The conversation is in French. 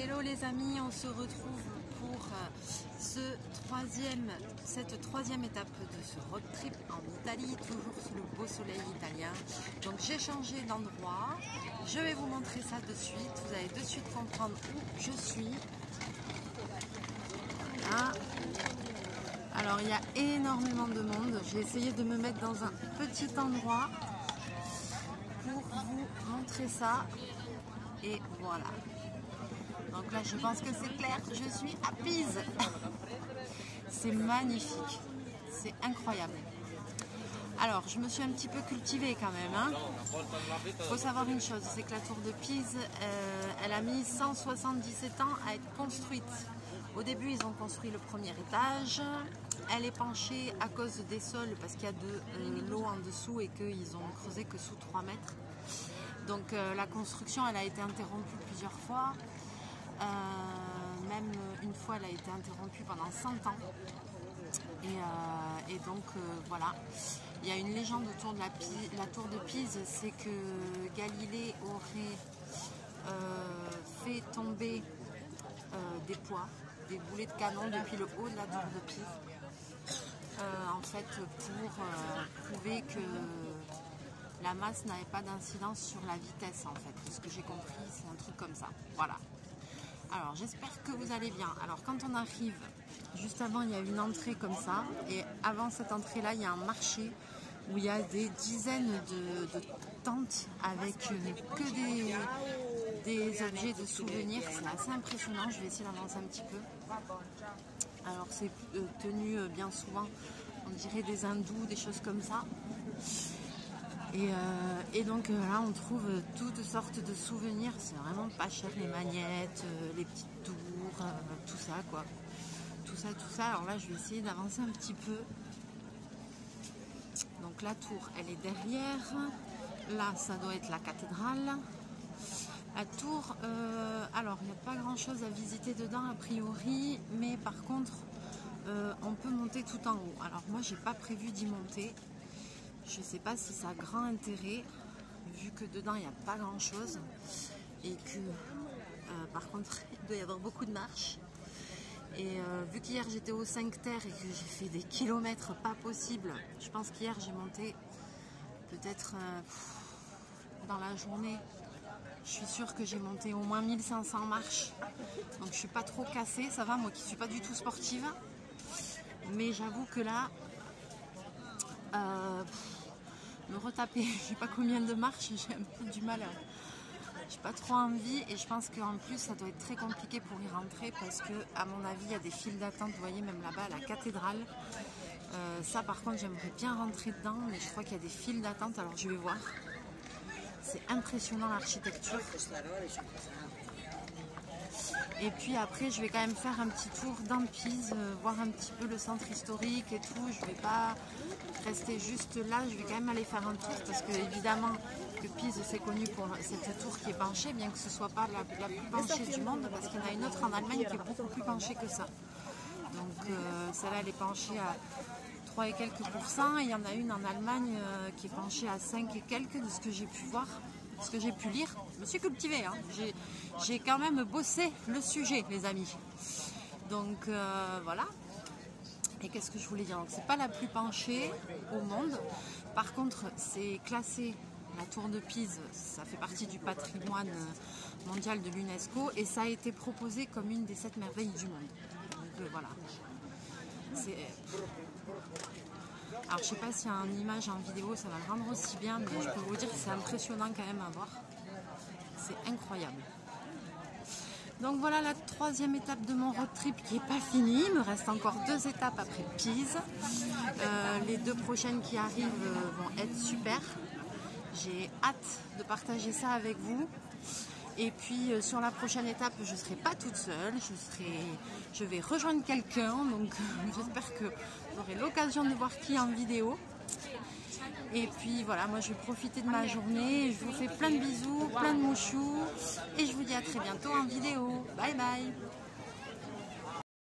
Hello les amis, on se retrouve pour cette troisième étape de ce road trip en Italie, toujours sous le beau soleil italien. Donc j'ai changé d'endroit, je vais vous montrer ça de suite, vous allez de suite comprendre où je suis. Voilà. Alors il y a énormément de monde, j'ai essayé de me mettre dans un petit endroit pour vous montrer ça et voilà. Donc là je pense que c'est clair, je suis à Pise. C'est magnifique, c'est incroyable. Alors je me suis un petit peu cultivée quand même, hein. Faut savoir une chose, c'est que la tour de Pise, elle a mis 177 ans à être construite. Au début ils ont construit le premier étage, elle est penchée à cause des sols parce qu'il y a de l'eau en dessous et qu'ils ont creusé que sous 3 mètres. Donc la construction elle a été interrompue plusieurs fois. Même une fois elle a été interrompue pendant 100 ans et donc voilà, il y a une légende autour de la tour de Pise, c'est que Galilée aurait fait tomber des poids, des boulets de canon depuis le haut de la tour de Pise en fait pour prouver que la masse n'avait pas d'incidence sur la vitesse en fait, de ce que j'ai compris c'est un truc comme ça, voilà. Alors j'espère que vous allez bien. Alors quand on arrive, juste avant il y a une entrée comme ça et avant cette entrée là il y a un marché où il y a des dizaines de tentes avec que des objets de souvenirs. C'est assez impressionnant, je vais essayer d'avancer un petit peu. Alors c'est tenu bien souvent, on dirait des hindous, des choses comme ça. Et donc là on trouve toutes sortes de souvenirs, c'est vraiment pas cher, les magnettes, les petites tours, tout ça quoi. Tout ça. Alors là je vais essayer d'avancer un petit peu. Donc la tour elle est derrière, là ça doit être la cathédrale. La tour, alors il n'y a pas grand chose à visiter dedans a priori, mais par contre on peut monter tout en haut. Alors moi j'ai pas prévu d'y monter. Je ne sais pas si ça a grand intérêt, vu que dedans il n'y a pas grand chose et que par contre il doit y avoir beaucoup de marches. Et vu qu'hier j'étais au 5 Terre et que j'ai fait des kilomètres pas possibles, je pense qu'hier j'ai monté peut-être dans la journée, je suis sûre que j'ai monté au moins 1500 marches. Donc je suis pas trop cassée, ça va, moi qui suis pas du tout sportive. Mais j'avoue que là, me retaper, je sais pas combien de marches, j'ai un peu du mal, j'ai pas trop envie et je pense qu'en plus ça doit être très compliqué pour y rentrer parce que à mon avis il y a des files d'attente, vous voyez même là-bas à la cathédrale, ça par contre j'aimerais bien rentrer dedans mais je crois qu'il y a des files d'attente, alors je vais voir. C'est impressionnant l'architecture. Et puis après je vais quand même faire un petit tour dans Pise, voir un petit peu le centre historique et tout. Je vais pas rester juste là, je vais quand même aller faire un tour parce que évidemment que Pise c'est connu pour cette tour qui est penchée, bien que ce soit pas la plus penchée du monde parce qu'il y en a une autre en Allemagne qui est beaucoup plus penchée que ça. Donc celle-là elle est penchée à 3 et quelques %, et il y en a une en Allemagne qui est penchée à 5 et quelques de ce que j'ai pu voir. Ce que j'ai pu lire, je me suis cultivée, hein. J'ai quand même bossé le sujet les amis. Donc voilà. Et qu'est-ce que je voulais dire? C'est pas la plus penchée au monde. Par contre c'est classé, la tour de Pise, ça fait partie du patrimoine mondial de l'UNESCO et ça a été proposé comme une des 7 merveilles du monde. Donc voilà. Alors je sais pas s'il y a une image en vidéo ça va le rendre aussi bien, mais je peux vous dire que c'est impressionnant quand même à voir. C'est incroyable. Donc voilà la troisième étape de mon road trip qui n'est pas finie. Il me reste encore 2 étapes après Pise. Les 2 prochaines qui arrivent vont être super. J'ai hâte de partager ça avec vous. Et puis sur la prochaine étape, je ne serai pas toute seule, je vais rejoindre quelqu'un, donc j'espère que vous aurez l'occasion de voir qui en vidéo. Et puis voilà, moi je vais profiter de ma journée, je vous fais plein de bisous, plein de mouchous, et je vous dis à très bientôt en vidéo. Bye bye!